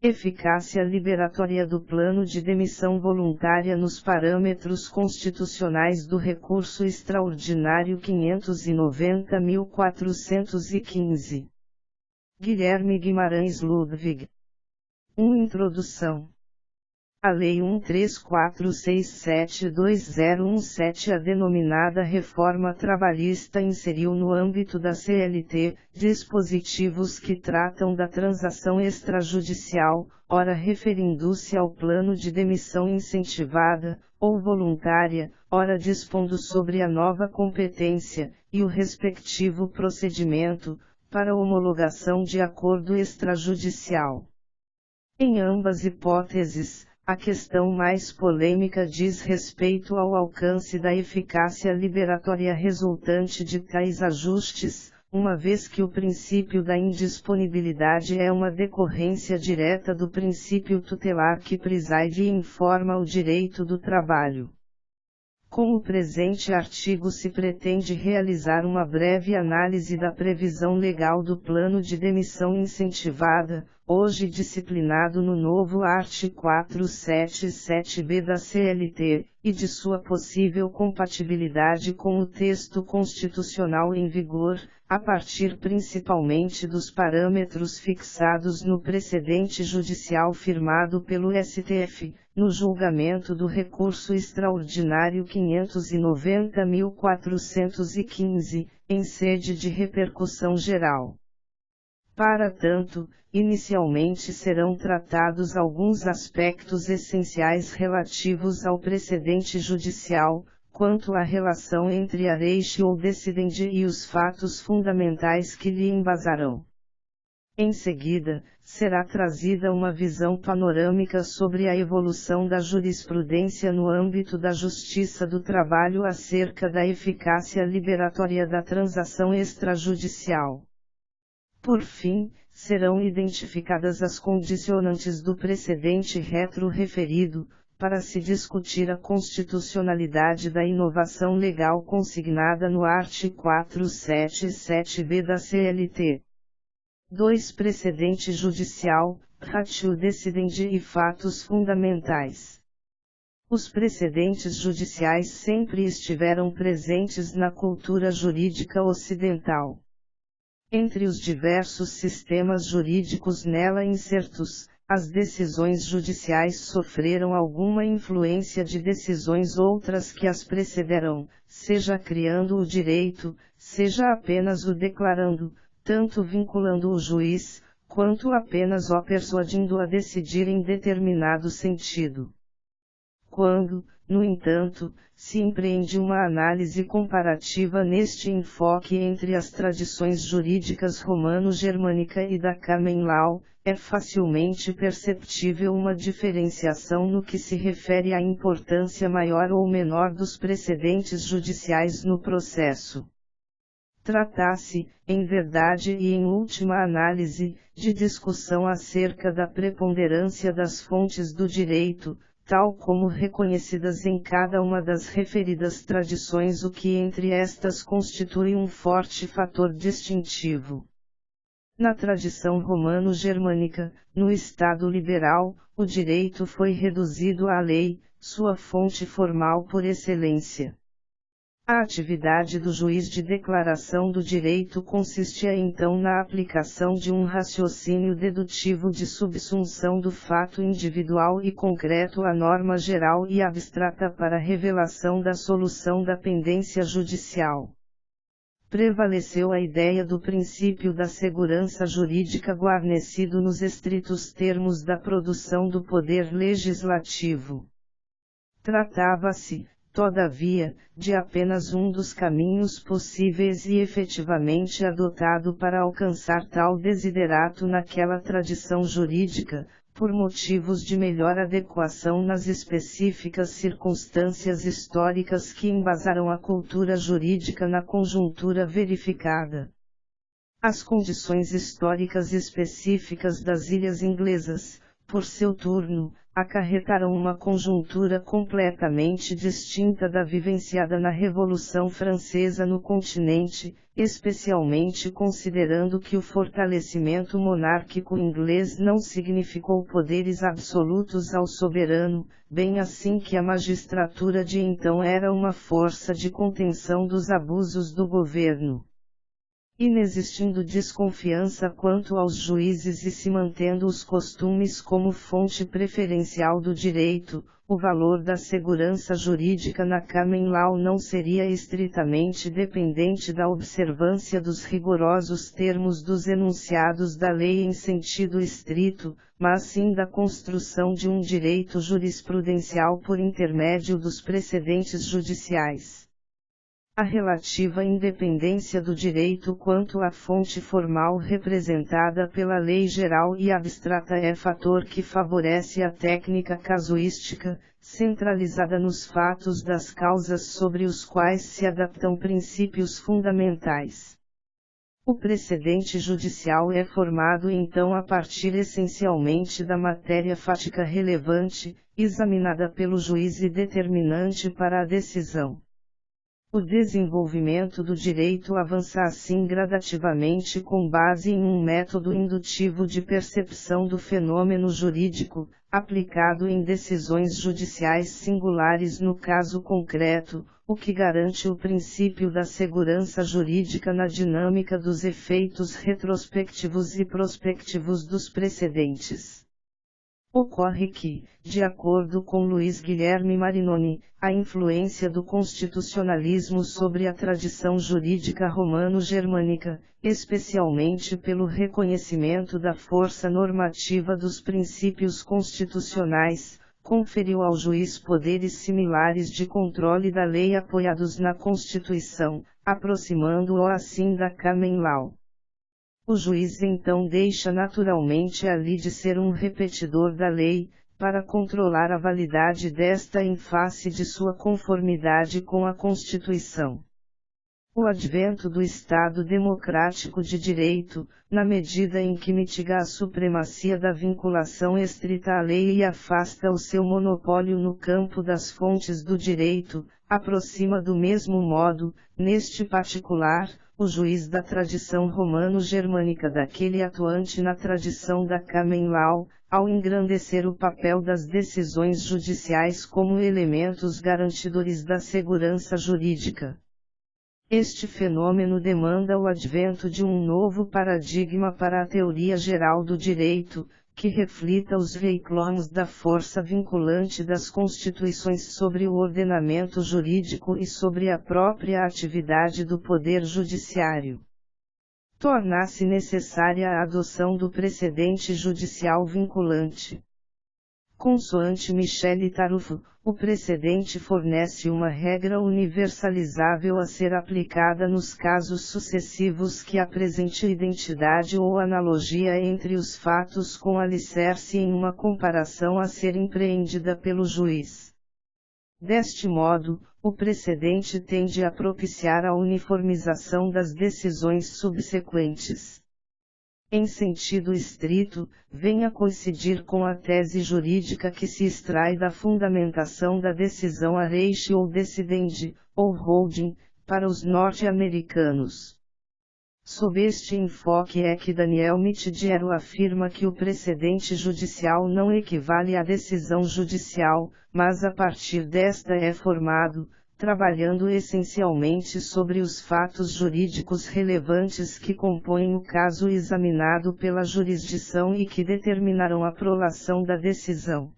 Eficácia liberatória do plano de demissão voluntária nos parâmetros constitucionais do recurso extraordinário 590.415. Guilherme Guimarães Ludwig. Introdução. A Lei 1346720117, a denominada Reforma Trabalhista, inseriu no âmbito da CLT, dispositivos que tratam da transação extrajudicial, ora referindo-se ao plano de demissão incentivada, ou voluntária, ora dispondo sobre a nova competência, e o respectivo procedimento, para homologação de acordo extrajudicial. Em ambas hipóteses, a questão mais polêmica diz respeito ao alcance da eficácia liberatória resultante de tais ajustes, uma vez que o princípio da indisponibilidade é uma decorrência direta do princípio tutelar que preside e informa o direito do trabalho. Com o presente artigo se pretende realizar uma breve análise da previsão legal do plano de demissão incentivada, hoje disciplinado no novo art. 477b da CLT, e de sua possível compatibilidade com o texto constitucional em vigor, a partir principalmente dos parâmetros fixados no precedente judicial firmado pelo STF, no julgamento do recurso extraordinário 590.415, em sede de repercussão geral. Para tanto, inicialmente serão tratados alguns aspectos essenciais relativos ao precedente judicial, quanto à relação entre a ratio decidendi e os fatos fundamentais que lhe embasarão. Em seguida, será trazida uma visão panorâmica sobre a evolução da jurisprudência no âmbito da Justiça do Trabalho acerca da eficácia liberatória da transação extrajudicial. Por fim, serão identificadas as condicionantes do precedente retro-referido, para se discutir a constitucionalidade da inovação legal consignada no art. 477b da CLT. 2. Precedente judicial, ratio decidendi e fatos fundamentais. Os precedentes judiciais sempre estiveram presentes na cultura jurídica ocidental. Entre os diversos sistemas jurídicos nela insertos, as decisões judiciais sofreram alguma influência de decisões outras que as precederam, seja criando o direito, seja apenas o declarando, tanto vinculando o juiz, quanto apenas o persuadindo a decidir em determinado sentido. Quando, no entanto, se empreende uma análise comparativa neste enfoque entre as tradições jurídicas romano-germânica e da Common Law, é facilmente perceptível uma diferenciação no que se refere à importância maior ou menor dos precedentes judiciais no processo. Trata-se, em verdade e em última análise, de discussão acerca da preponderância das fontes do direito, tal como reconhecidas em cada uma das referidas tradições, o que entre estas constitui um forte fator distintivo. Na tradição romano-germânica, no Estado liberal, o direito foi reduzido à lei, sua fonte formal por excelência. A atividade do juiz de declaração do direito consistia então na aplicação de um raciocínio dedutivo de subsunção do fato individual e concreto à norma geral e abstrata para a revelação da solução da pendência judicial. Prevaleceu a ideia do princípio da segurança jurídica guarnecido nos estritos termos da produção do poder legislativo. Tratava-se, todavia, de apenas um dos caminhos possíveis e efetivamente adotado para alcançar tal desiderato naquela tradição jurídica, por motivos de melhor adequação nas específicas circunstâncias históricas que embasaram a cultura jurídica na conjuntura verificada. As condições históricas específicas das ilhas inglesas, por seu turno, acarretaram uma conjuntura completamente distinta da vivenciada na Revolução Francesa no continente, especialmente considerando que o fortalecimento monárquico inglês não significou poderes absolutos ao soberano, bem assim que a magistratura de então era uma força de contenção dos abusos do governo. Inexistindo desconfiança quanto aos juízes e se mantendo os costumes como fonte preferencial do direito, o valor da segurança jurídica na common law não seria estritamente dependente da observância dos rigorosos termos dos enunciados da lei em sentido estrito, mas sim da construção de um direito jurisprudencial por intermédio dos precedentes judiciais. A relativa independência do direito quanto à fonte formal representada pela lei geral e abstrata é fator que favorece a técnica casuística, centralizada nos fatos das causas sobre os quais se adaptam princípios fundamentais. O precedente judicial é formado então a partir essencialmente da matéria fática relevante, examinada pelo juiz e determinante para a decisão. O desenvolvimento do direito avança assim gradativamente com base em um método indutivo de percepção do fenômeno jurídico, aplicado em decisões judiciais singulares no caso concreto, o que garante o princípio da segurança jurídica na dinâmica dos efeitos retrospectivos e prospectivos dos precedentes. Ocorre que, de acordo com Luiz Guilherme Marinoni, a influência do constitucionalismo sobre a tradição jurídica romano-germânica, especialmente pelo reconhecimento da força normativa dos princípios constitucionais, conferiu ao juiz poderes similares de controle da lei apoiados na Constituição, aproximando-o assim da common law. O juiz então deixa naturalmente ali de ser um repetidor da lei, para controlar a validade desta em face de sua conformidade com a Constituição. O advento do Estado democrático de direito, na medida em que mitiga a supremacia da vinculação estrita à lei e afasta o seu monopólio no campo das fontes do direito, aproxima do mesmo modo, neste particular, o juiz da tradição romano-germânica daquele atuante na tradição da common law, ao engrandecer o papel das decisões judiciais como elementos garantidores da segurança jurídica. Este fenômeno demanda o advento de um novo paradigma para a teoria geral do direito, que reflita os veículos da força vinculante das constituições sobre o ordenamento jurídico e sobre a própria atividade do poder judiciário. Torna-se necessária a adoção do precedente judicial vinculante. Consoante Michel Tarufo, o precedente fornece uma regra universalizável a ser aplicada nos casos sucessivos que apresente identidade ou analogia entre os fatos com alicerce em uma comparação a ser empreendida pelo juiz. Deste modo, o precedente tende a propiciar a uniformização das decisões subsequentes. Em sentido estrito, vem a coincidir com a tese jurídica que se extrai da fundamentação da decisão areixe ou decidendi, ou holding, para os norte-americanos. Sob este enfoque é que Daniel Mitidiero afirma que o precedente judicial não equivale à decisão judicial, mas a partir desta é formado, trabalhando essencialmente sobre os fatos jurídicos relevantes que compõem o caso examinado pela jurisdição e que determinarão a prolação da decisão.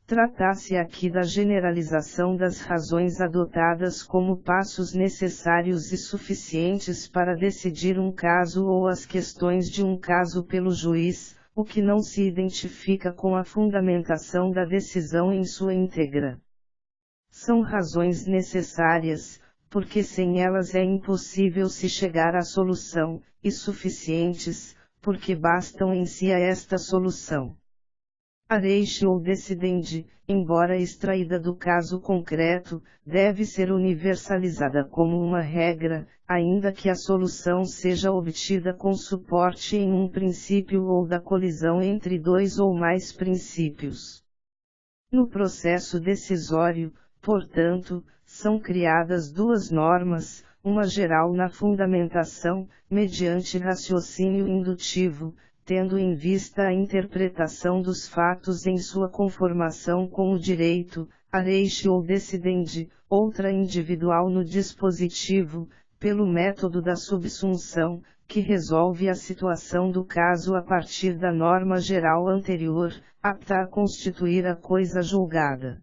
Trata-se aqui da generalização das razões adotadas como passos necessários e suficientes para decidir um caso ou as questões de um caso pelo juiz, o que não se identifica com a fundamentação da decisão em sua íntegra. São razões necessárias, porque sem elas é impossível se chegar à solução, e suficientes, porque bastam em si a esta solução. A reixe ou decidendi, embora extraída do caso concreto, deve ser universalizada como uma regra, ainda que a solução seja obtida com suporte em um princípio ou da colisão entre dois ou mais princípios. No processo decisório, portanto, são criadas duas normas, uma geral na fundamentação, mediante raciocínio indutivo, tendo em vista a interpretação dos fatos em sua conformação com o direito, a ratio decidendi, outra individual no dispositivo, pelo método da subsunção, que resolve a situação do caso a partir da norma geral anterior, apta a constituir a coisa julgada.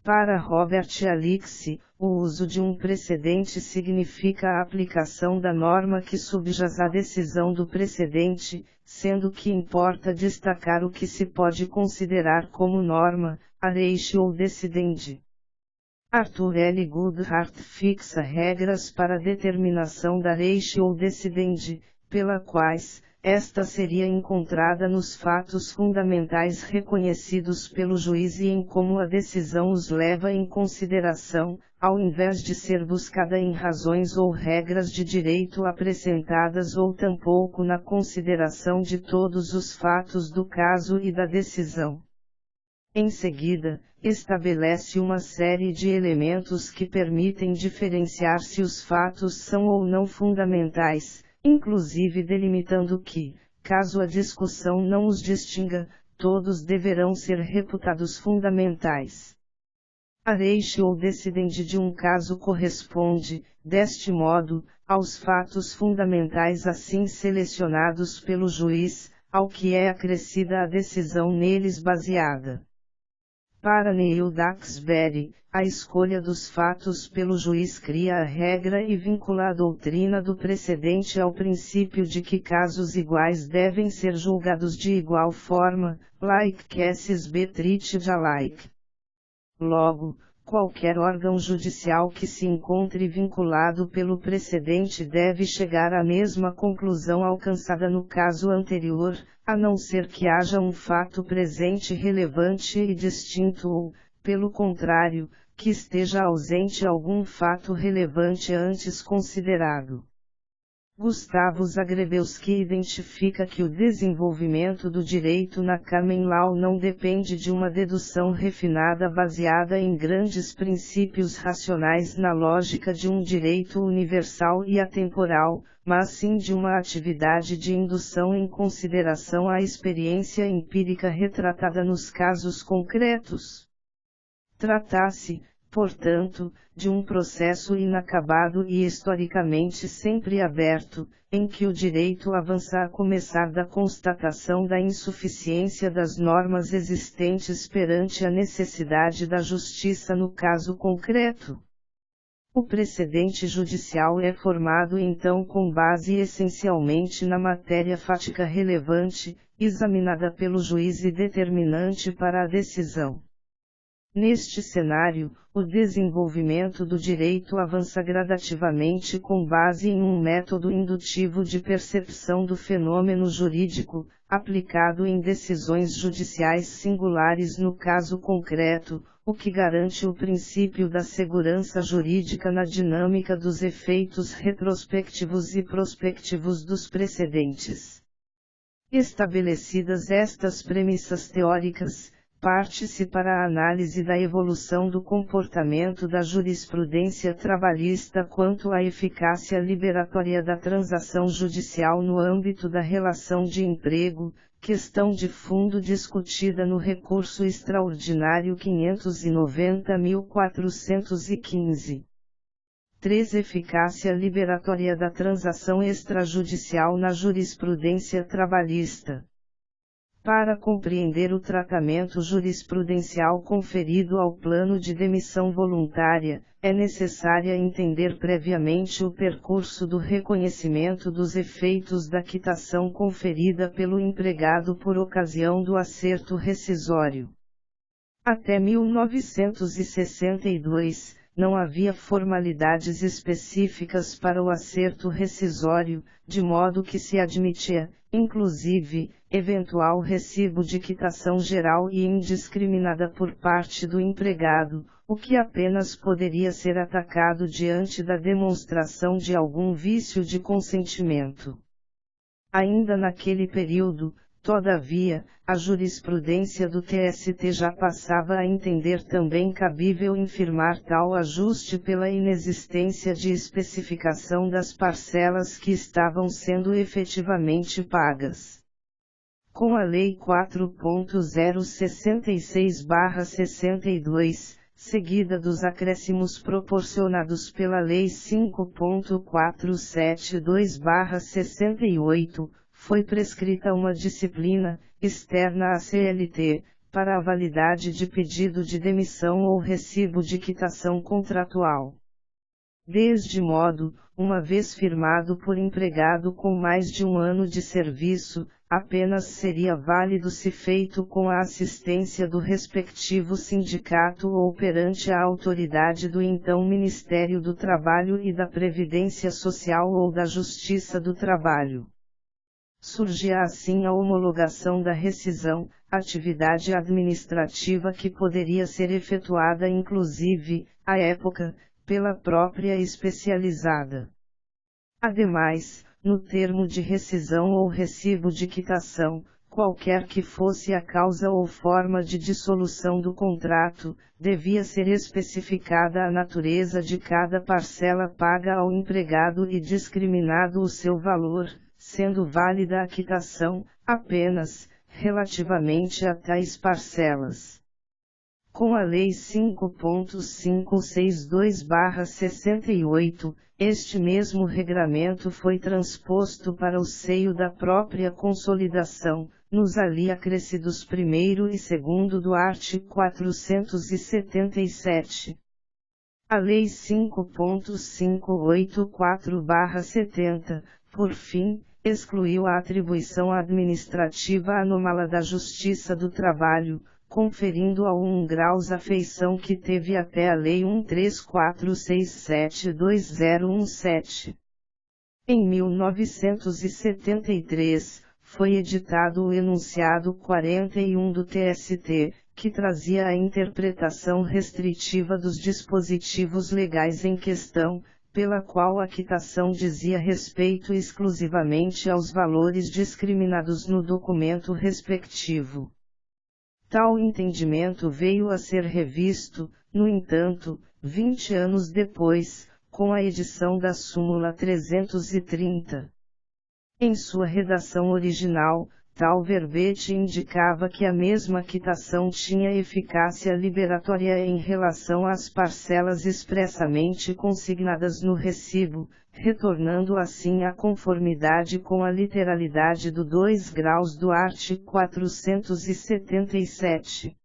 Para Robert Alix, o uso de um precedente significa a aplicação da norma que subjaz à decisão do precedente, sendo que importa destacar o que se pode considerar como norma, a ratio decidendi. Arthur L. Goodhart fixa regras para a determinação da ratio decidendi, pela quais, esta seria encontrada nos fatos fundamentais reconhecidos pelo juiz e em como a decisão os leva em consideração, ao invés de ser buscada em razões ou regras de direito apresentadas ou tampouco na consideração de todos os fatos do caso e da decisão. Em seguida, estabelece uma série de elementos que permitem diferenciar se os fatos são ou não fundamentais, inclusive delimitando que, caso a discussão não os distinga, todos deverão ser reputados fundamentais. A ratio decidendi de um caso corresponde, deste modo, aos fatos fundamentais assim selecionados pelo juiz, ao que é acrescida a decisão neles baseada. Para Neil Duxbury, a escolha dos fatos pelo juiz cria a regra e vincula a doutrina do precedente ao princípio de que casos iguais devem ser julgados de igual forma, like cases be treated alike. Logo, qualquer órgão judicial que se encontre vinculado pelo precedente deve chegar à mesma conclusão alcançada no caso anterior, a não ser que haja um fato presente relevante e distinto ou, pelo contrário, que esteja ausente algum fato relevante antes considerado. Gustavo Zagrebelski identifica que o desenvolvimento do direito na common law não depende de uma dedução refinada baseada em grandes princípios racionais na lógica de um direito universal e atemporal, mas sim de uma atividade de indução em consideração à experiência empírica retratada nos casos concretos. Trata-se, portanto, de um processo inacabado e historicamente sempre aberto, em que o direito avança a começar da constatação da insuficiência das normas existentes perante a necessidade da justiça no caso concreto. O precedente judicial é formado então com base essencialmente na matéria fática relevante, examinada pelo juiz e determinante para a decisão. Neste cenário, o desenvolvimento do direito avança gradativamente com base em um método indutivo de percepção do fenômeno jurídico, aplicado em decisões judiciais singulares no caso concreto, o que garante o princípio da segurança jurídica na dinâmica dos efeitos retrospectivos e prospectivos dos precedentes. Estabelecidas estas premissas teóricas, parte-se para a análise da evolução do comportamento da jurisprudência trabalhista quanto à eficácia liberatória da transação judicial no âmbito da relação de emprego, questão de fundo discutida no recurso extraordinário 590.415. 3. Eficácia liberatória da transação extrajudicial na jurisprudência trabalhista. Para compreender o tratamento jurisprudencial conferido ao plano de demissão voluntária, é necessário entender previamente o percurso do reconhecimento dos efeitos da quitação conferida pelo empregado por ocasião do acerto rescisório. Até 1962, não havia formalidades específicas para o acerto rescisório, de modo que se admitia, inclusive, eventual recibo de quitação geral e indiscriminada por parte do empregado, o que apenas poderia ser atacado diante da demonstração de algum vício de consentimento. Ainda naquele período, Todavia, a jurisprudência do TST já passava a entender também cabível infirmar tal ajuste pela inexistência de especificação das parcelas que estavam sendo efetivamente pagas. Com a Lei 4.066/62, seguida dos acréscimos proporcionados pela Lei 5.472/68, foi prescrita uma disciplina, externa à CLT, para a validade de pedido de demissão ou recibo de quitação contratual. Deste modo, uma vez firmado por empregado com mais de 1 ano de serviço, apenas seria válido se feito com a assistência do respectivo sindicato ou perante a autoridade do então Ministério do Trabalho e da Previdência Social ou da Justiça do Trabalho. Surgia assim a homologação da rescisão, atividade administrativa que poderia ser efetuada inclusive, à época, pela própria especializada. Ademais, no termo de rescisão ou recibo de quitação, qualquer que fosse a causa ou forma de dissolução do contrato, devia ser especificada a natureza de cada parcela paga ao empregado e discriminado o seu valor, sendo válida a quitação, apenas, relativamente a tais parcelas. Com a Lei 5.562/68, este mesmo regramento foi transposto para o seio da própria Consolidação, nos ali acrescidos 1º e 2º do artigo 477. A Lei 5.584/70, por fim, excluiu a atribuição administrativa anômala da Justiça do Trabalho, conferindo ao 1 graus a feição que teve até a Lei 13467/2017. Em 1973, foi editado o enunciado 41 do TST, que trazia a interpretação restritiva dos dispositivos legais em questão, pela qual a quitação dizia respeito exclusivamente aos valores discriminados no documento respectivo. Tal entendimento veio a ser revisto, no entanto, 20 anos depois, com a edição da súmula 330. Em sua redação original, tal verbete indicava que a mesma quitação tinha eficácia liberatória em relação às parcelas expressamente consignadas no recibo, retornando assim à conformidade com a literalidade do 2 graus do artigo 477.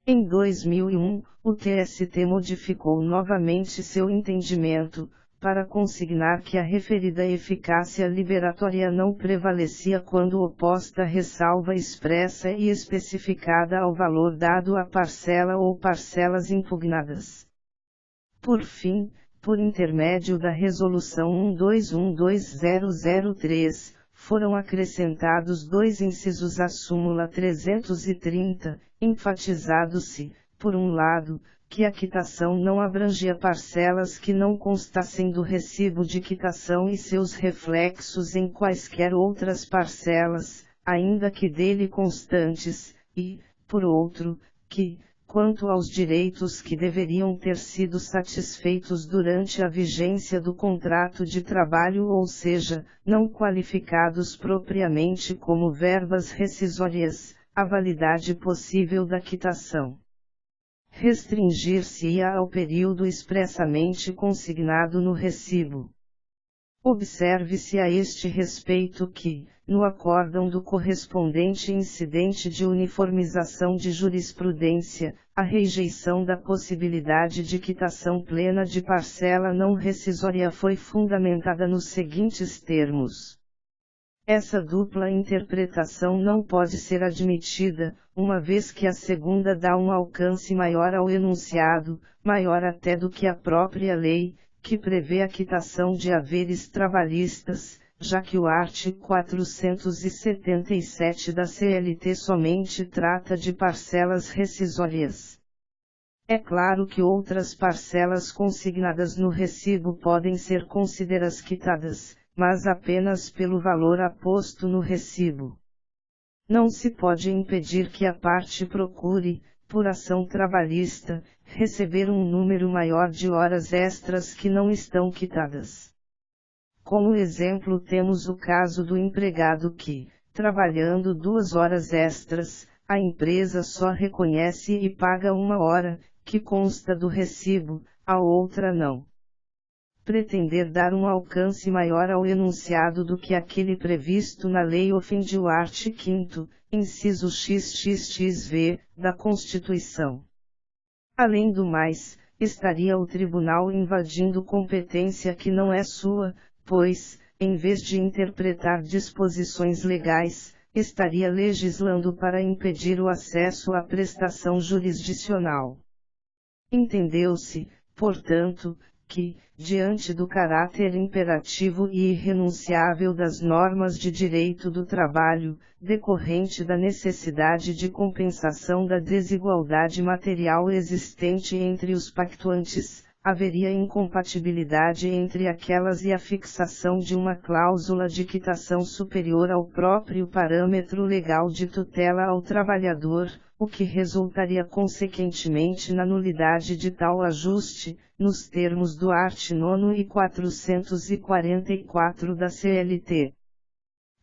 Em 2001, o TST modificou novamente seu entendimento, para consignar que a referida eficácia liberatória não prevalecia quando oposta à ressalva expressa e especificada ao valor dado à parcela ou parcelas impugnadas. Por fim, por intermédio da Resolução 1212/2003, foram acrescentados 2 incisos à súmula 330, enfatizado-se, por um lado, que a quitação não abrangia parcelas que não constassem do recibo de quitação e seus reflexos em quaisquer outras parcelas, ainda que dele constantes, e, por outro, que, quanto aos direitos que deveriam ter sido satisfeitos durante a vigência do contrato de trabalho, ou seja, não qualificados propriamente como verbas rescisórias, a validade possível da quitação restringir-se-ia ao período expressamente consignado no recibo. Observe-se a este respeito que, no acórdão do correspondente incidente de uniformização de jurisprudência, a rejeição da possibilidade de quitação plena de parcela não rescisória foi fundamentada nos seguintes termos. Essa dupla interpretação não pode ser admitida, uma vez que a segunda dá um alcance maior ao enunciado, maior até do que a própria lei, que prevê a quitação de haveres trabalhistas, já que o artigo 477 da CLT somente trata de parcelas rescisórias. É claro que outras parcelas consignadas no recibo podem ser consideradas quitadas, mas apenas pelo valor aposto no recibo. Não se pode impedir que a parte procure, por ação trabalhista, receber um número maior de horas extras que não estão quitadas. Como exemplo temos o caso do empregado que, trabalhando 2 horas extras, a empresa só reconhece e paga 1 hora, que consta do recibo, a outra não. Pretender dar um alcance maior ao enunciado do que aquele previsto na lei ofende o art. 5º, inciso XXXV, da Constituição. Além do mais, estaria o tribunal invadindo competência que não é sua, pois, em vez de interpretar disposições legais, estaria legislando para impedir o acesso à prestação jurisdicional. Entendeu-se, portanto, que, diante do caráter imperativo e irrenunciável das normas de direito do trabalho, decorrente da necessidade de compensação da desigualdade material existente entre os pactuantes, haveria incompatibilidade entre aquelas e a fixação de uma cláusula de quitação superior ao próprio parâmetro legal de tutela ao trabalhador, o que resultaria consequentemente na nulidade de tal ajuste, nos termos do art. 9 e 444 da CLT.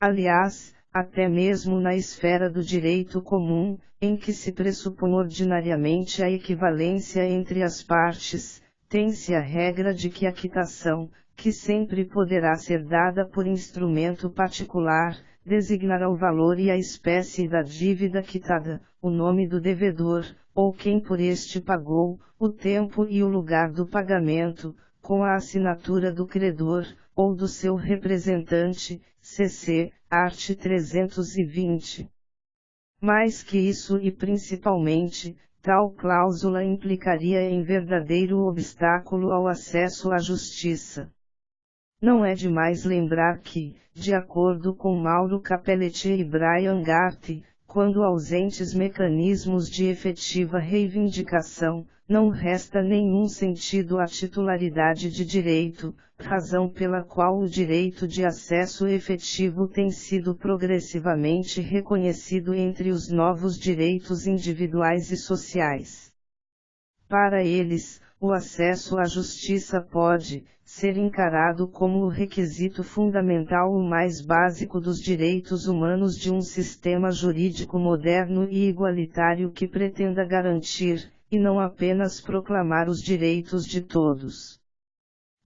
Aliás, até mesmo na esfera do direito comum, em que se pressupõe ordinariamente a equivalência entre as partes, tem-se a regra de que a quitação, que sempre poderá ser dada por instrumento particular, designará o valor e a espécie da dívida quitada, o nome do devedor, ou quem por este pagou, o tempo e o lugar do pagamento, com a assinatura do credor, ou do seu representante, cc. art. 320. Mais que isso e principalmente, tal cláusula implicaria em verdadeiro obstáculo ao acesso à justiça. Não é demais lembrar que, de acordo com Mauro Capelletti e Brian Garth, quando ausentes mecanismos de efetiva reivindicação, não resta nenhum sentido à titularidade de direito, razão pela qual o direito de acesso efetivo tem sido progressivamente reconhecido entre os novos direitos individuais e sociais. Para eles, o acesso à justiça pode ser encarado como o requisito fundamental, o mais básico dos direitos humanos de um sistema jurídico moderno e igualitário que pretenda garantir, e não apenas proclamar os direitos de todos.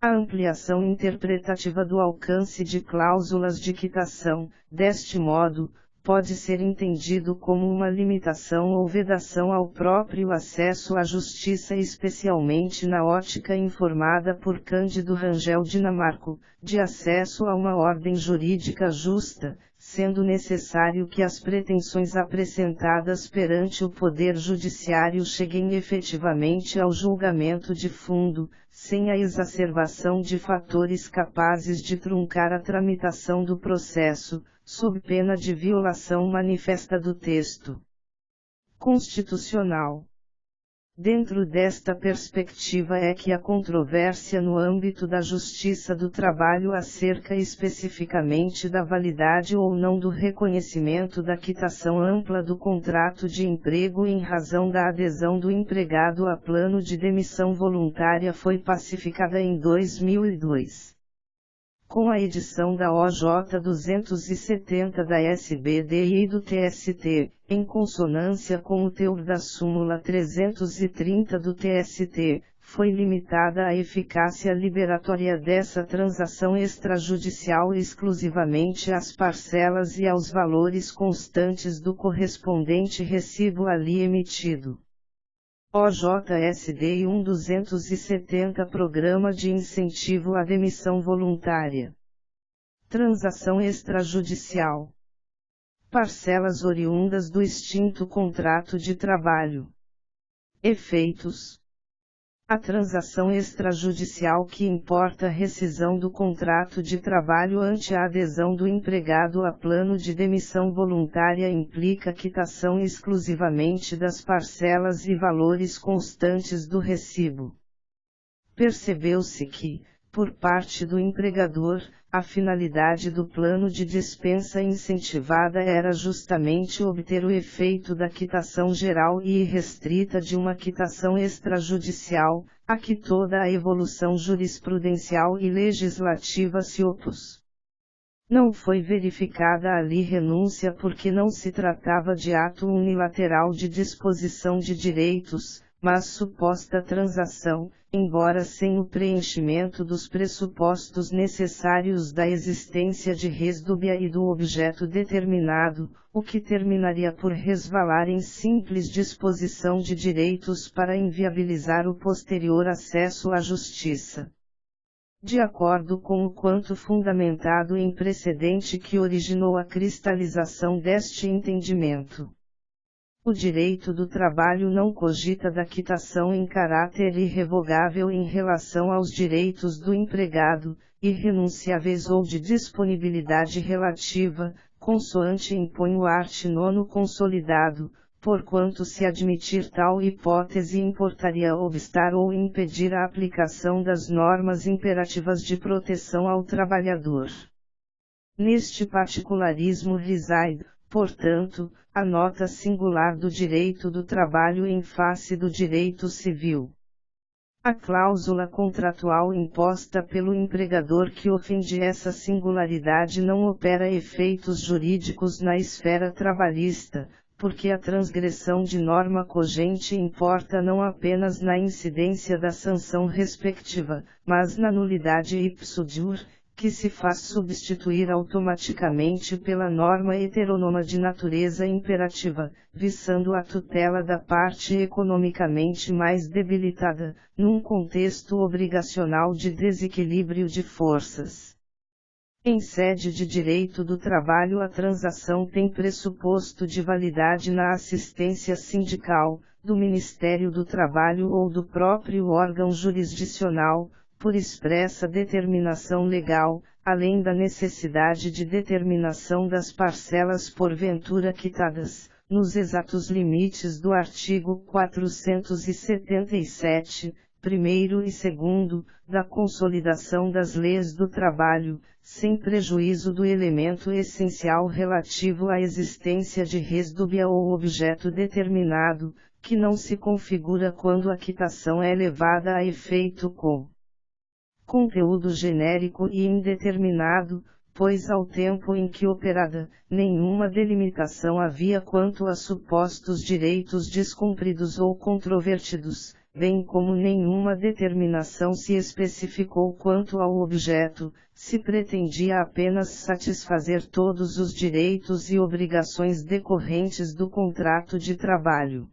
A ampliação interpretativa do alcance de cláusulas de quitação, deste modo, pode ser entendido como uma limitação ou vedação ao próprio acesso à justiça, especialmente na ótica informada por Cândido Rangel Dinamarco, de acesso a uma ordem jurídica justa, sendo necessário que as pretensões apresentadas perante o Poder Judiciário cheguem efetivamente ao julgamento de fundo, sem a exacerbação de fatores capazes de truncar a tramitação do processo, sob pena de violação manifesta do texto constitucional. Dentro desta perspectiva é que a controvérsia no âmbito da Justiça do Trabalho acerca especificamente da validade ou não do reconhecimento da quitação ampla do contrato de emprego em razão da adesão do empregado a plano de demissão voluntária foi pacificada em 2002. Com a edição da OJ 270 da SBD e do TST, em consonância com o teor da súmula 330 do TST, foi limitada a eficácia liberatória dessa transação extrajudicial exclusivamente às parcelas e aos valores constantes do correspondente recibo ali emitido. OJSD 1270 Programa de Incentivo à Demissão Voluntária. Transação extrajudicial. Parcelas oriundas do extinto contrato de trabalho. Efeitos. A transação extrajudicial que importa a rescisão do contrato de trabalho ante a adesão do empregado a plano de demissão voluntária implica quitação exclusivamente das parcelas e valores constantes do recibo. Percebeu-se que, por parte do empregador. A finalidade do plano de dispensa incentivada era justamente obter o efeito da quitação geral e irrestrita de uma quitação extrajudicial, a que toda a evolução jurisprudencial e legislativa se opôs. Não foi verificada ali renúncia porque não se tratava de ato unilateral de disposição de direitos, mas suposta transação, embora sem o preenchimento dos pressupostos necessários da existência de res dúbia e do objeto determinado, o que terminaria por resvalar em simples disposição de direitos para inviabilizar o posterior acesso à justiça. De acordo com o quanto fundamentado em precedente que originou a cristalização deste entendimento, o direito do trabalho não cogita da quitação em caráter irrevogável em relação aos direitos do empregado, irrenunciáveis ou de disponibilidade relativa, consoante impõe o art. 9 consolidado, porquanto se admitir tal hipótese importaria obstar ou impedir a aplicação das normas imperativas de proteção ao trabalhador. Neste particularismo reside, portanto, a nota singular do direito do trabalho em face do direito civil. A cláusula contratual imposta pelo empregador que ofende essa singularidade não opera efeitos jurídicos na esfera trabalhista, porque a transgressão de norma cogente importa não apenas na incidência da sanção respectiva, mas na nulidade ipso jure, que se faz substituir automaticamente pela norma heteronôma de natureza imperativa, visando a tutela da parte economicamente mais debilitada, num contexto obrigacional de desequilíbrio de forças. Em sede de direito do trabalho, a transação tem pressuposto de validade na assistência sindical, do Ministério do Trabalho ou do próprio órgão jurisdicional, por expressa determinação legal, além da necessidade de determinação das parcelas porventura quitadas, nos exatos limites do artigo 477, primeiro e segundo, da Consolidação das Leis do Trabalho, sem prejuízo do elemento essencial relativo à existência de res dúbia ou objeto determinado, que não se configura quando a quitação é levada a efeito com conteúdo genérico e indeterminado, pois ao tempo em que operada, nenhuma delimitação havia quanto a supostos direitos descumpridos ou controvertidos, bem como nenhuma determinação se especificou quanto ao objeto, se pretendia apenas satisfazer todos os direitos e obrigações decorrentes do contrato de trabalho.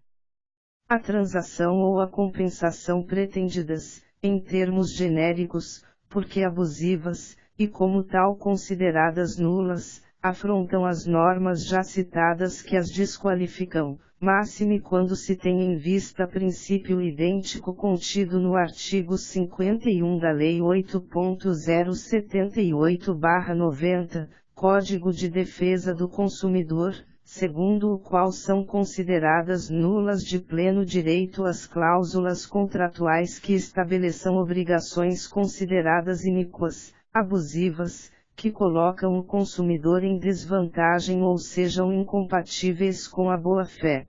A transação ou a compensação pretendidas, em termos genéricos, porque abusivas, e como tal consideradas nulas, afrontam as normas já citadas que as desqualificam, máxime quando se tem em vista princípio idêntico contido no artigo 51 da Lei 8.078/90, Código de Defesa do Consumidor, segundo o qual são consideradas nulas de pleno direito as cláusulas contratuais que estabeleçam obrigações consideradas iníquas, abusivas, que colocam o consumidor em desvantagem ou sejam incompatíveis com a boa-fé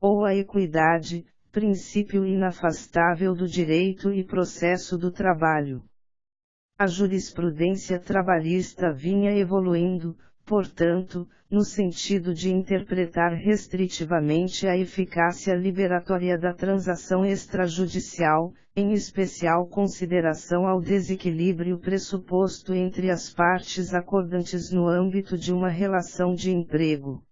ou a equidade, princípio inafastável do direito e processo do trabalho. A jurisprudência trabalhista vinha evoluindo, portanto, no sentido de interpretar restritivamente a eficácia liberatória da transação extrajudicial, em especial consideração ao desequilíbrio pressuposto entre as partes acordantes no âmbito de uma relação de emprego.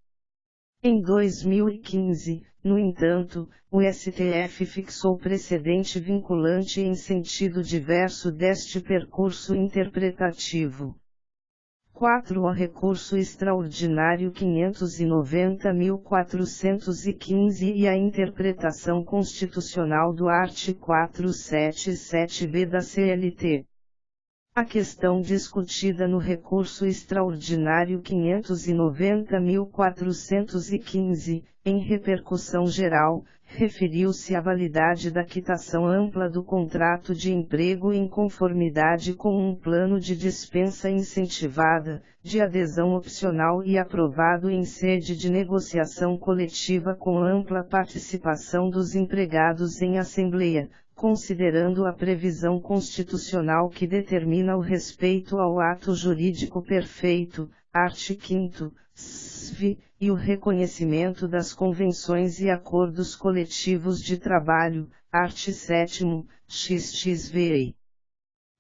Em 2015, no entanto, o STF fixou precedente vinculante em sentido diverso deste percurso interpretativo. 4. O recurso extraordinário 590.415 e a interpretação constitucional do art. 477b da CLT. A questão discutida no recurso extraordinário 590.415, em repercussão geral, referiu-se à validade da quitação ampla do contrato de emprego em conformidade com um plano de dispensa incentivada, de adesão opcional e aprovado em sede de negociação coletiva com ampla participação dos empregados em assembleia, considerando a previsão constitucional que determina o respeito ao ato jurídico perfeito, art. 5º, SV, e o reconhecimento das convenções e acordos coletivos de trabalho, art. 7º, XXVI.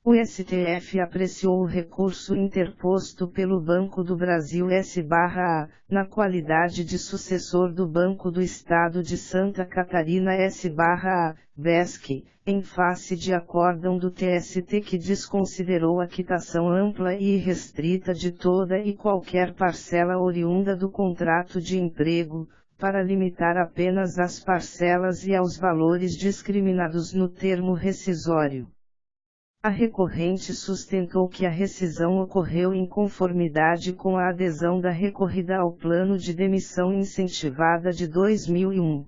O STF apreciou o recurso interposto pelo Banco do Brasil S/A, na qualidade de sucessor do Banco do Estado de Santa Catarina S/A, BESC, em face de acórdão do TST que desconsiderou a quitação ampla e irrestrita de toda e qualquer parcela oriunda do contrato de emprego, para limitar apenas às parcelas e aos valores discriminados no termo rescisório. A recorrente sustentou que a rescisão ocorreu em conformidade com a adesão da recorrida ao Plano de Demissão Incentivada de 2001.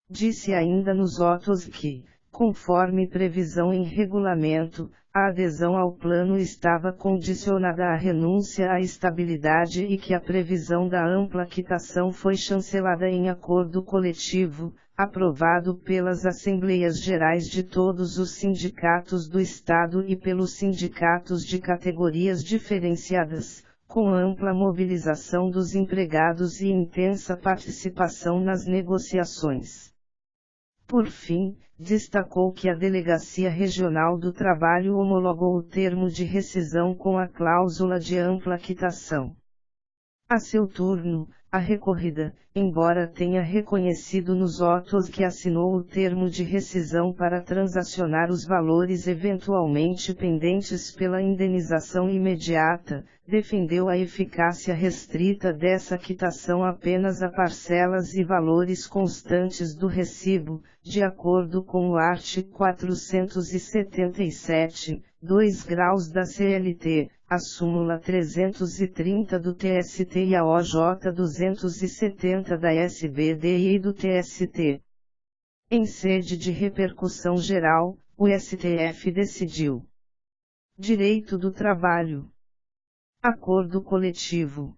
Disse ainda nos autos que, conforme previsão em regulamento, a adesão ao plano estava condicionada à renúncia à estabilidade e que a previsão da ampla quitação foi chancelada em acordo coletivo, aprovado pelas Assembleias Gerais de todos os sindicatos do Estado e pelos sindicatos de categorias diferenciadas, com ampla mobilização dos empregados e intensa participação nas negociações. Por fim, destacou que a Delegacia Regional do Trabalho homologou o termo de rescisão com a cláusula de ampla quitação. A seu turno, a recorrida, embora tenha reconhecido nos autos que assinou o termo de rescisão para transacionar os valores eventualmente pendentes pela indenização imediata, defendeu a eficácia restrita dessa quitação apenas a parcelas e valores constantes do recibo, de acordo com o art. 477, 2 graus da CLT, a súmula 330 do TST e a OJ 270 da SBDI e do TST. Em sede de repercussão geral, o STF decidiu: Direito do Trabalho, Acordo Coletivo,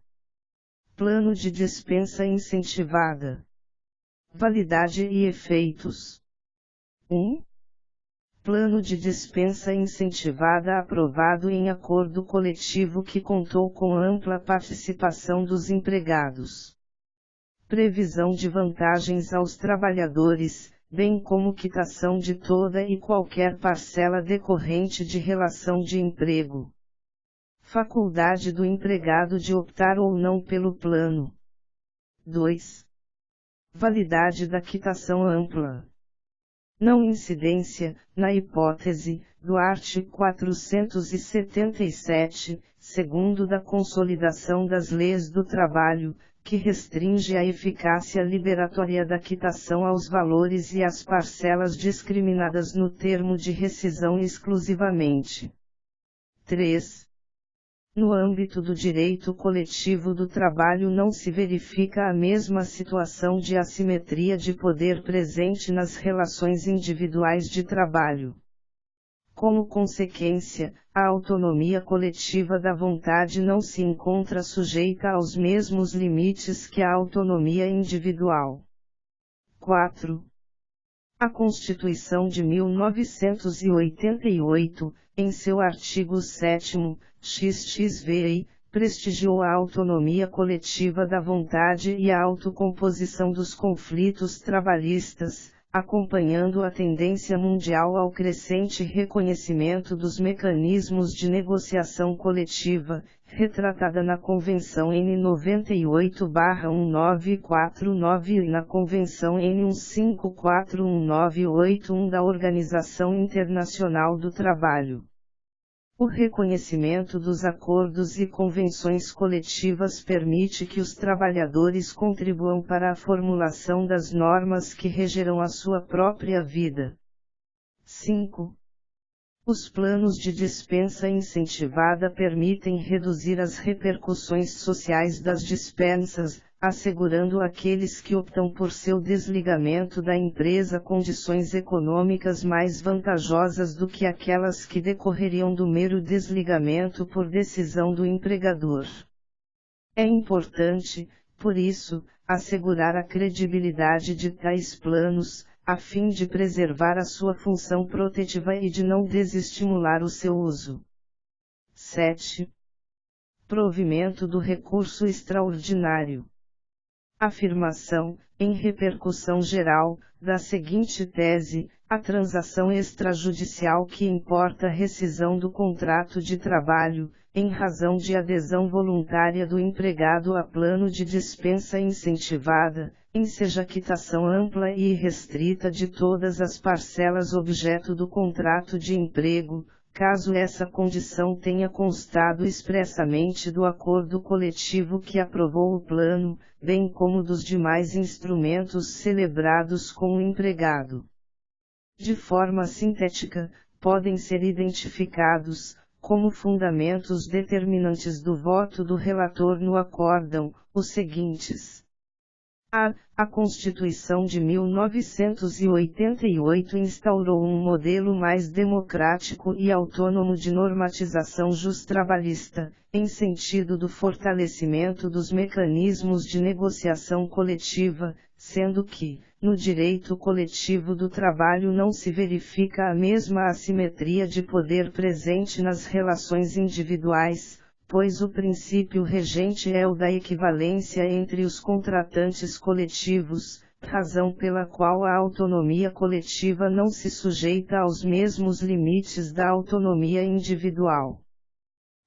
Plano de Dispensa Incentivada, Validade e Efeitos. 1. Plano de dispensa incentivada aprovado em acordo coletivo que contou com ampla participação dos empregados. Previsão de vantagens aos trabalhadores, bem como quitação de toda e qualquer parcela decorrente de relação de emprego. Faculdade do empregado de optar ou não pelo plano. 2. Validade da quitação ampla. Não incidência, na hipótese, do art. 477, segundo da Consolidação das Leis do Trabalho, que restringe a eficácia liberatória da quitação aos valores e às parcelas discriminadas no termo de rescisão exclusivamente. 3. No âmbito do direito coletivo do trabalho não se verifica a mesma situação de assimetria de poder presente nas relações individuais de trabalho. Como consequência, a autonomia coletiva da vontade não se encontra sujeita aos mesmos limites que a autonomia individual. 4. A Constituição de 1988, em seu artigo 7º, XXVI, prestigiou a autonomia coletiva da vontade e a autocomposição dos conflitos trabalhistas, acompanhando a tendência mundial ao crescente reconhecimento dos mecanismos de negociação coletiva, retratada na Convenção N 98/1949 e na Convenção N 1541981 da Organização Internacional do Trabalho. O reconhecimento dos acordos e convenções coletivas permite que os trabalhadores contribuam para a formulação das normas que regerão a sua própria vida. 5. Os planos de dispensa incentivada permitem reduzir as repercussões sociais das dispensas, assegurando àqueles que optam por seu desligamento da empresa condições econômicas mais vantajosas do que aquelas que decorreriam do mero desligamento por decisão do empregador. É importante, por isso, assegurar a credibilidade de tais planos, a fim de preservar a sua função protetiva e de não desestimular o seu uso. 7. Provimento do recurso extraordinário. Afirmação, em repercussão geral, da seguinte tese: a transação extrajudicial que importa a rescisão do contrato de trabalho, em razão de adesão voluntária do empregado a plano de dispensa incentivada, enseja quitação ampla e irrestrita de todas as parcelas objeto do contrato de emprego, caso essa condição tenha constado expressamente do acordo coletivo que aprovou o plano, bem como dos demais instrumentos celebrados com o empregado. De forma sintética, podem ser identificados, como fundamentos determinantes do voto do relator no acórdão, os seguintes. A Constituição de 1988 instaurou um modelo mais democrático e autônomo de normatização justrabalhista, em sentido do fortalecimento dos mecanismos de negociação coletiva, sendo que, no direito coletivo do trabalho não se verifica a mesma assimetria de poder presente nas relações individuais, pois o princípio regente é o da equivalência entre os contratantes coletivos, razão pela qual a autonomia coletiva não se sujeita aos mesmos limites da autonomia individual.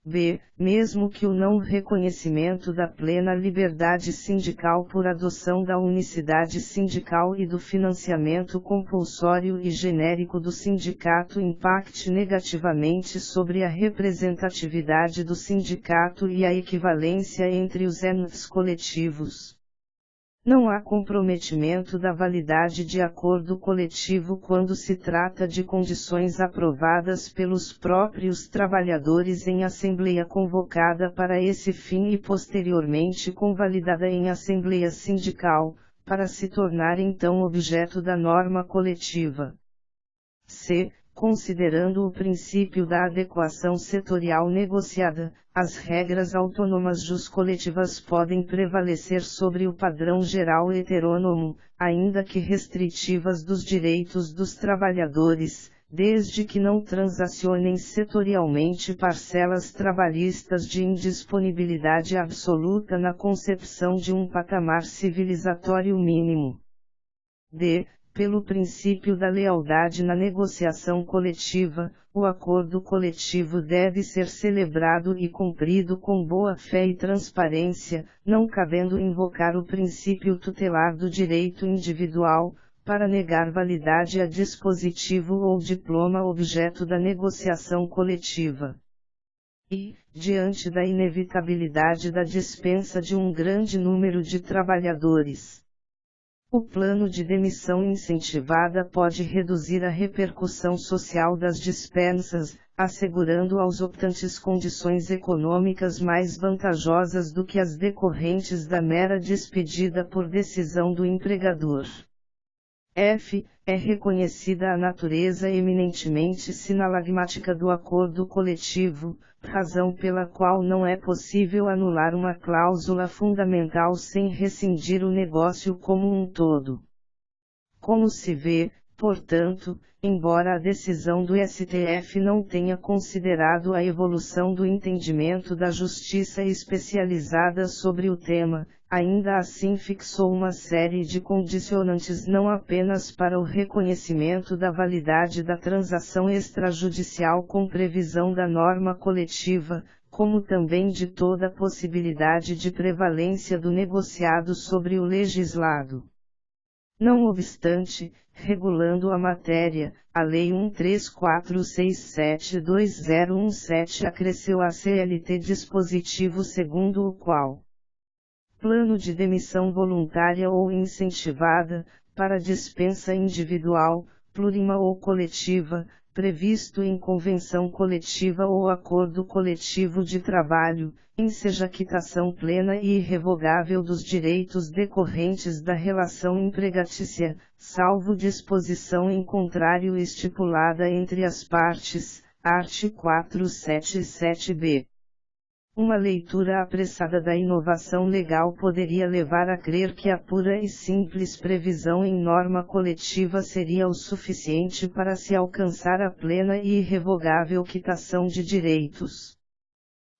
B. Mesmo que o não reconhecimento da plena liberdade sindical por adoção da unicidade sindical e do financiamento compulsório e genérico do sindicato impacte negativamente sobre a representatividade do sindicato e a equivalência entre os entes coletivos. Não há comprometimento da validade de acordo coletivo quando se trata de condições aprovadas pelos próprios trabalhadores em assembleia convocada para esse fim e posteriormente convalidada em assembleia sindical, para se tornar então objeto da norma coletiva. C. Considerando o princípio da adequação setorial negociada, as regras autônomas juscoletivas podem prevalecer sobre o padrão geral heterônomo, ainda que restritivas dos direitos dos trabalhadores, desde que não transacionem setorialmente parcelas trabalhistas de indisponibilidade absoluta na concepção de um patamar civilizatório mínimo. D. Pelo princípio da lealdade na negociação coletiva, o acordo coletivo deve ser celebrado e cumprido com boa fé e transparência, não cabendo invocar o princípio tutelar do direito individual, para negar validade a dispositivo ou diploma objeto da negociação coletiva. E, diante da inevitabilidade da dispensa de um grande número de trabalhadores, o plano de demissão incentivada pode reduzir a repercussão social das dispensas, assegurando aos optantes condições econômicas mais vantajosas do que as decorrentes da mera despedida por decisão do empregador. F. É reconhecida a natureza eminentemente sinalagmática do acordo coletivo, razão pela qual não é possível anular uma cláusula fundamental sem rescindir o negócio como um todo. Como se vê, portanto, embora a decisão do STF não tenha considerado a evolução do entendimento da justiça especializada sobre o tema, ainda assim fixou uma série de condicionantes não apenas para o reconhecimento da validade da transação extrajudicial com previsão da norma coletiva, como também de toda a possibilidade de prevalência do negociado sobre o legislado. Não obstante, regulando a matéria, a Lei 13467/2017 acresceu à CLT dispositivo segundo o qual plano de demissão voluntária ou incentivada, para dispensa individual, plurima ou coletiva, previsto em convenção coletiva ou acordo coletivo de trabalho, enseja quitação plena e irrevogável dos direitos decorrentes da relação empregatícia, salvo disposição em contrário estipulada entre as partes, art. 477b. Uma leitura apressada da inovação legal poderia levar a crer que a pura e simples previsão em norma coletiva seria o suficiente para se alcançar a plena e irrevogável quitação de direitos.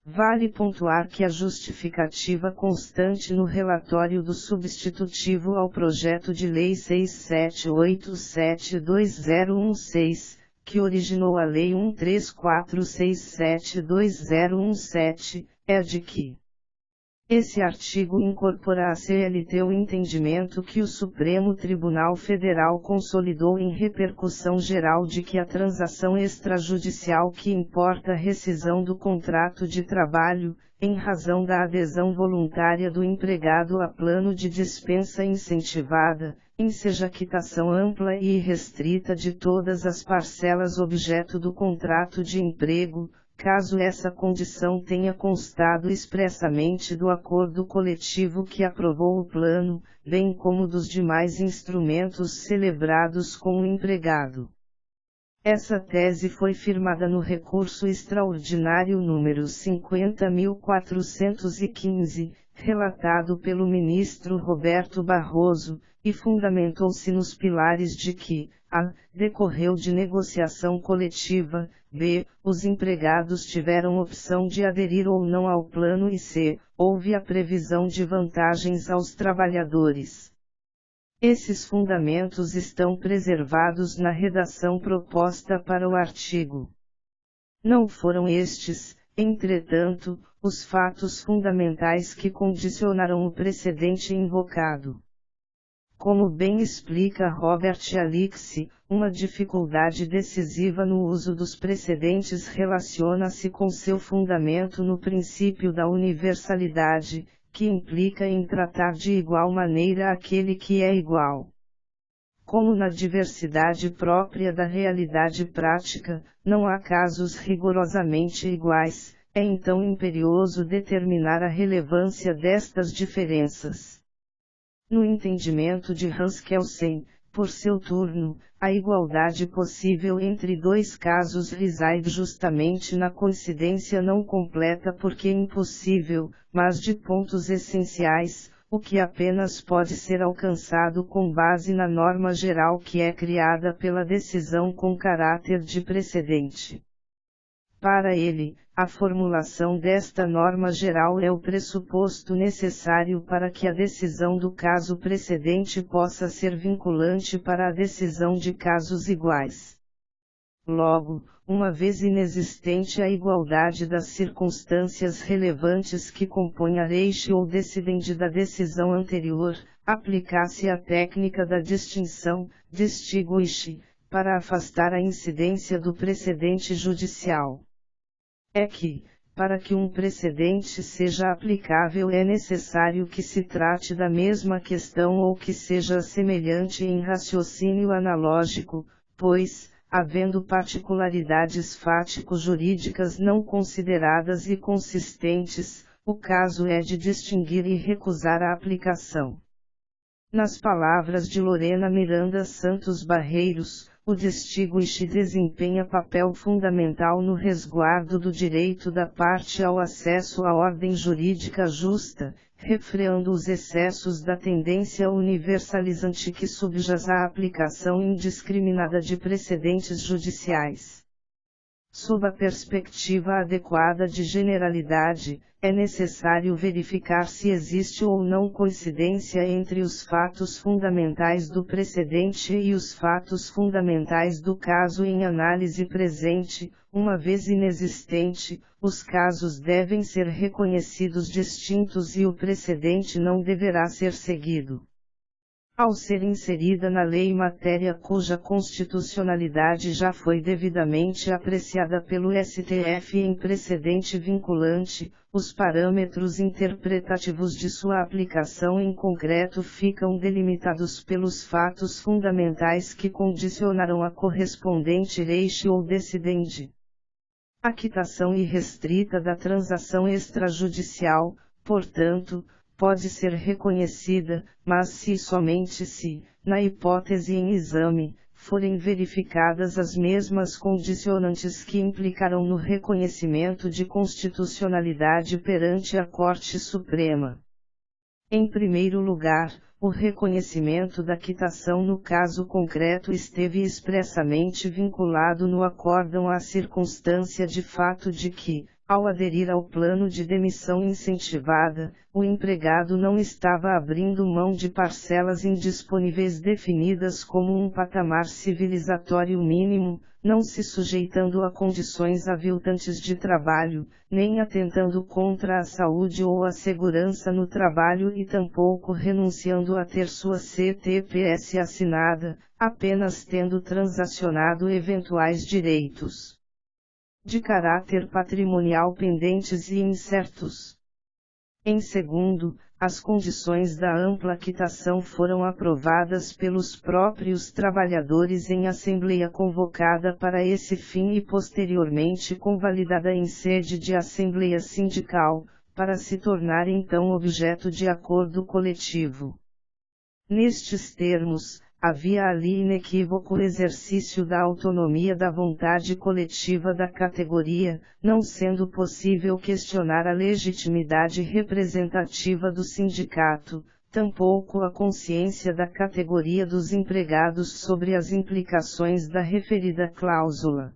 Vale pontuar que a justificativa constante no relatório do substitutivo ao projeto de lei 6787-2016, que originou a Lei 13467-2017, é de que esse artigo incorpora à CLT o entendimento que o Supremo Tribunal Federal consolidou em repercussão geral de que a transação extrajudicial que importa a rescisão do contrato de trabalho, em razão da adesão voluntária do empregado a plano de dispensa incentivada, enseja quitação ampla e irrestrita de todas as parcelas objeto do contrato de emprego, caso essa condição tenha constado expressamente do acordo coletivo que aprovou o plano, bem como dos demais instrumentos celebrados com o empregado. Essa tese foi firmada no recurso extraordinário número 50.415, relatado pelo ministro Roberto Barroso, e fundamentou-se nos pilares de que, a, decorreu de negociação coletiva, b, os empregados tiveram opção de aderir ou não ao plano e c, houve a previsão de vantagens aos trabalhadores. Esses fundamentos estão preservados na redação proposta para o artigo. Não foram estes, entretanto, os fatos fundamentais que condicionaram o precedente invocado. Como bem explica Robert Alix, uma dificuldade decisiva no uso dos precedentes relaciona-se com seu fundamento no princípio da universalidade, que implica em tratar de igual maneira aquele que é igual. Como na diversidade própria da realidade prática, não há casos rigorosamente iguais, é então imperioso determinar a relevância destas diferenças. No entendimento de Hans Kelsen, por seu turno, a igualdade possível entre dois casos reside justamente na coincidência não completa porque impossível, mas de pontos essenciais, o que apenas pode ser alcançado com base na norma geral que é criada pela decisão com caráter de precedente. Para ele, a formulação desta norma geral é o pressuposto necessário para que a decisão do caso precedente possa ser vinculante para a decisão de casos iguais. Logo, uma vez inexistente a igualdade das circunstâncias relevantes que compõem a reixe ou decidente da decisão anterior, aplica-se a técnica da distinção, distinguish, para afastar a incidência do precedente judicial. É que, para que um precedente seja aplicável é necessário que se trate da mesma questão ou que seja semelhante em raciocínio analógico, pois, havendo particularidades fático-jurídicas não consideradas e consistentes, o caso é de distinguir e recusar a aplicação. Nas palavras de Lorena Miranda Santos Barreiros, o distinguish desempenha papel fundamental no resguardo do direito da parte ao acesso à ordem jurídica justa, refreando os excessos da tendência universalizante que subjaz à aplicação indiscriminada de precedentes judiciais. Sob a perspectiva adequada de generalidade, é necessário verificar se existe ou não coincidência entre os fatos fundamentais do precedente e os fatos fundamentais do caso em análise presente. Uma vez inexistente, os casos devem ser reconhecidos distintos e o precedente não deverá ser seguido. ao ser inserida na lei matéria cuja constitucionalidade já foi devidamente apreciada pelo STF em precedente vinculante, os parâmetros interpretativos de sua aplicação em concreto ficam delimitados pelos fatos fundamentais que condicionaram a correspondente ratio ou decidendi. A quitação irrestrita da transação extrajudicial, portanto, pode ser reconhecida, mas se e somente se, na hipótese em exame, forem verificadas as mesmas condicionantes que implicaram no reconhecimento de constitucionalidade perante a Corte Suprema. Em primeiro lugar, o reconhecimento da quitação no caso concreto esteve expressamente vinculado no acórdão à circunstância de fato de que, ao aderir ao plano de demissão incentivada, o empregado não estava abrindo mão de parcelas indisponíveis definidas como um patamar civilizatório mínimo, não se sujeitando a condições aviltantes de trabalho, nem atentando contra a saúde ou a segurança no trabalho e tampouco renunciando a ter sua CTPS assinada, apenas tendo transacionado eventuais direitos de caráter patrimonial pendentes e incertos. Em segundo, as condições da ampla quitação foram aprovadas pelos próprios trabalhadores em assembleia convocada para esse fim e posteriormente convalidada em sede de assembleia sindical, para se tornar então objeto de acordo coletivo. Nestes termos, havia ali inequívoco exercício da autonomia da vontade coletiva da categoria, não sendo possível questionar a legitimidade representativa do sindicato, tampouco a consciência da categoria dos empregados sobre as implicações da referida cláusula.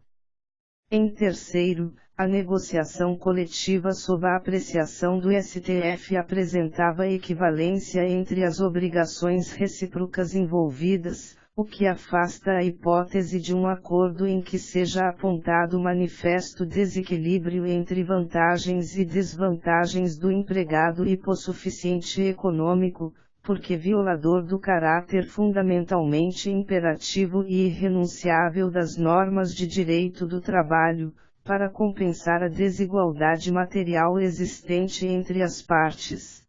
Em terceiro, a negociação coletiva sob a apreciação do STF apresentava equivalência entre as obrigações recíprocas envolvidas, o que afasta a hipótese de um acordo em que seja apontado manifesto desequilíbrio entre vantagens e desvantagens do empregado hipossuficiente econômico, porque violador do caráter fundamentalmente imperativo e irrenunciável das normas de direito do trabalho, para compensar a desigualdade material existente entre as partes.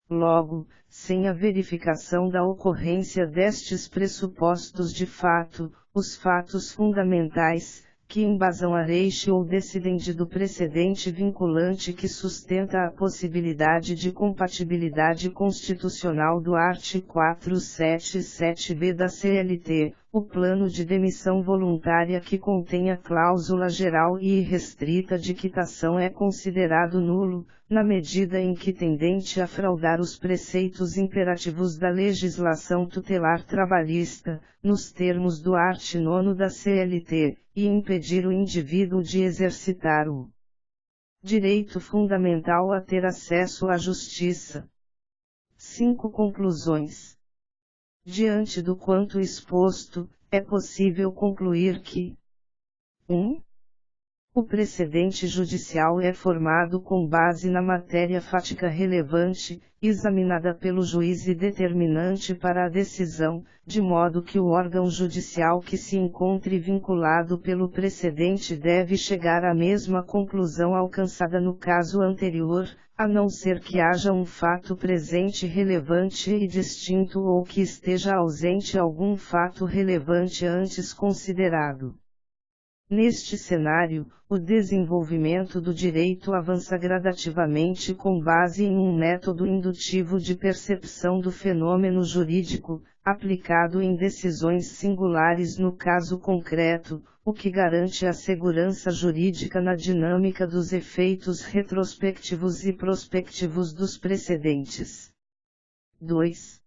Logo, sem a verificação da ocorrência destes pressupostos de fato, os fatos fundamentais, que embasam a ratio ou decidendi do precedente vinculante que sustenta a possibilidade de compatibilidade constitucional do artigo 477b da CLT, o plano de demissão voluntária que contém a cláusula geral e irrestrita de quitação é considerado nulo, na medida em que tendente a fraudar os preceitos imperativos da legislação tutelar trabalhista, nos termos do artigo 9 da CLT, e impedir o indivíduo de exercitar o direito fundamental a ter acesso à justiça. 5 conclusões. Diante do quanto exposto, é possível concluir que 1. O precedente judicial é formado com base na matéria fática relevante, examinada pelo juiz e determinante para a decisão, de modo que o órgão judicial que se encontre vinculado pelo precedente deve chegar à mesma conclusão alcançada no caso anterior, a não ser que haja um fato presente relevante e distinto ou que esteja ausente algum fato relevante antes considerado. Neste cenário, o desenvolvimento do direito avança gradativamente com base em um método indutivo de percepção do fenômeno jurídico, aplicado em decisões singulares no caso concreto, o que garante a segurança jurídica na dinâmica dos efeitos retrospectivos e prospectivos dos precedentes. 2.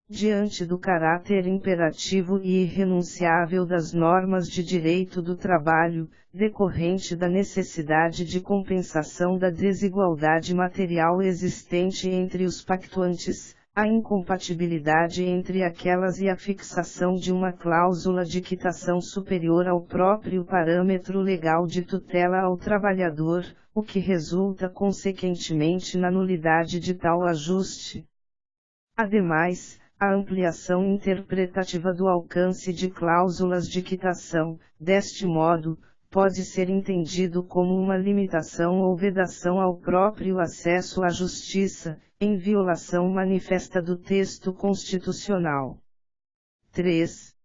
Diante do caráter imperativo e irrenunciável das normas de direito do trabalho, decorrente da necessidade de compensação da desigualdade material existente entre os pactuantes, a incompatibilidade entre aquelas e a fixação de uma cláusula de quitação superior ao próprio parâmetro legal de tutela ao trabalhador, o que resulta consequentemente na nulidade de tal ajuste. Ademais, A ampliação interpretativa do alcance de cláusulas de quitação, deste modo, pode ser entendido como uma limitação ou vedação ao próprio acesso à justiça, em violação manifesta do texto constitucional. 3.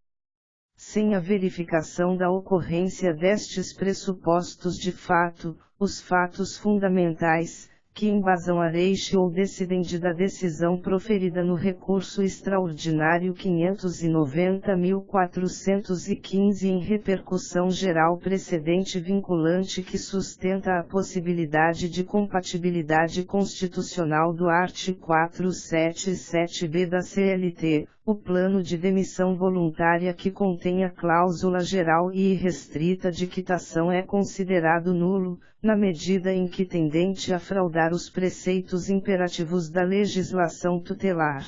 Sem a verificação da ocorrência destes pressupostos de fato, os fatos fundamentais, que embasam a reixe ou decidente da decisão proferida no recurso extraordinário 590.415 em repercussão geral precedente vinculante que sustenta a possibilidade de compatibilidade constitucional do artigo 477-B da CLT, o plano de demissão voluntária que contém a cláusula geral e irrestrita de quitação é considerado nulo, na medida em que tendente a fraudar os preceitos imperativos da legislação tutelar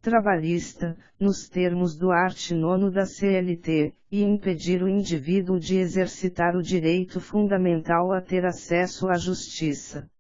trabalhista, nos termos do art. 9 da CLT, e impedir o indivíduo de exercitar o direito fundamental a ter acesso à justiça.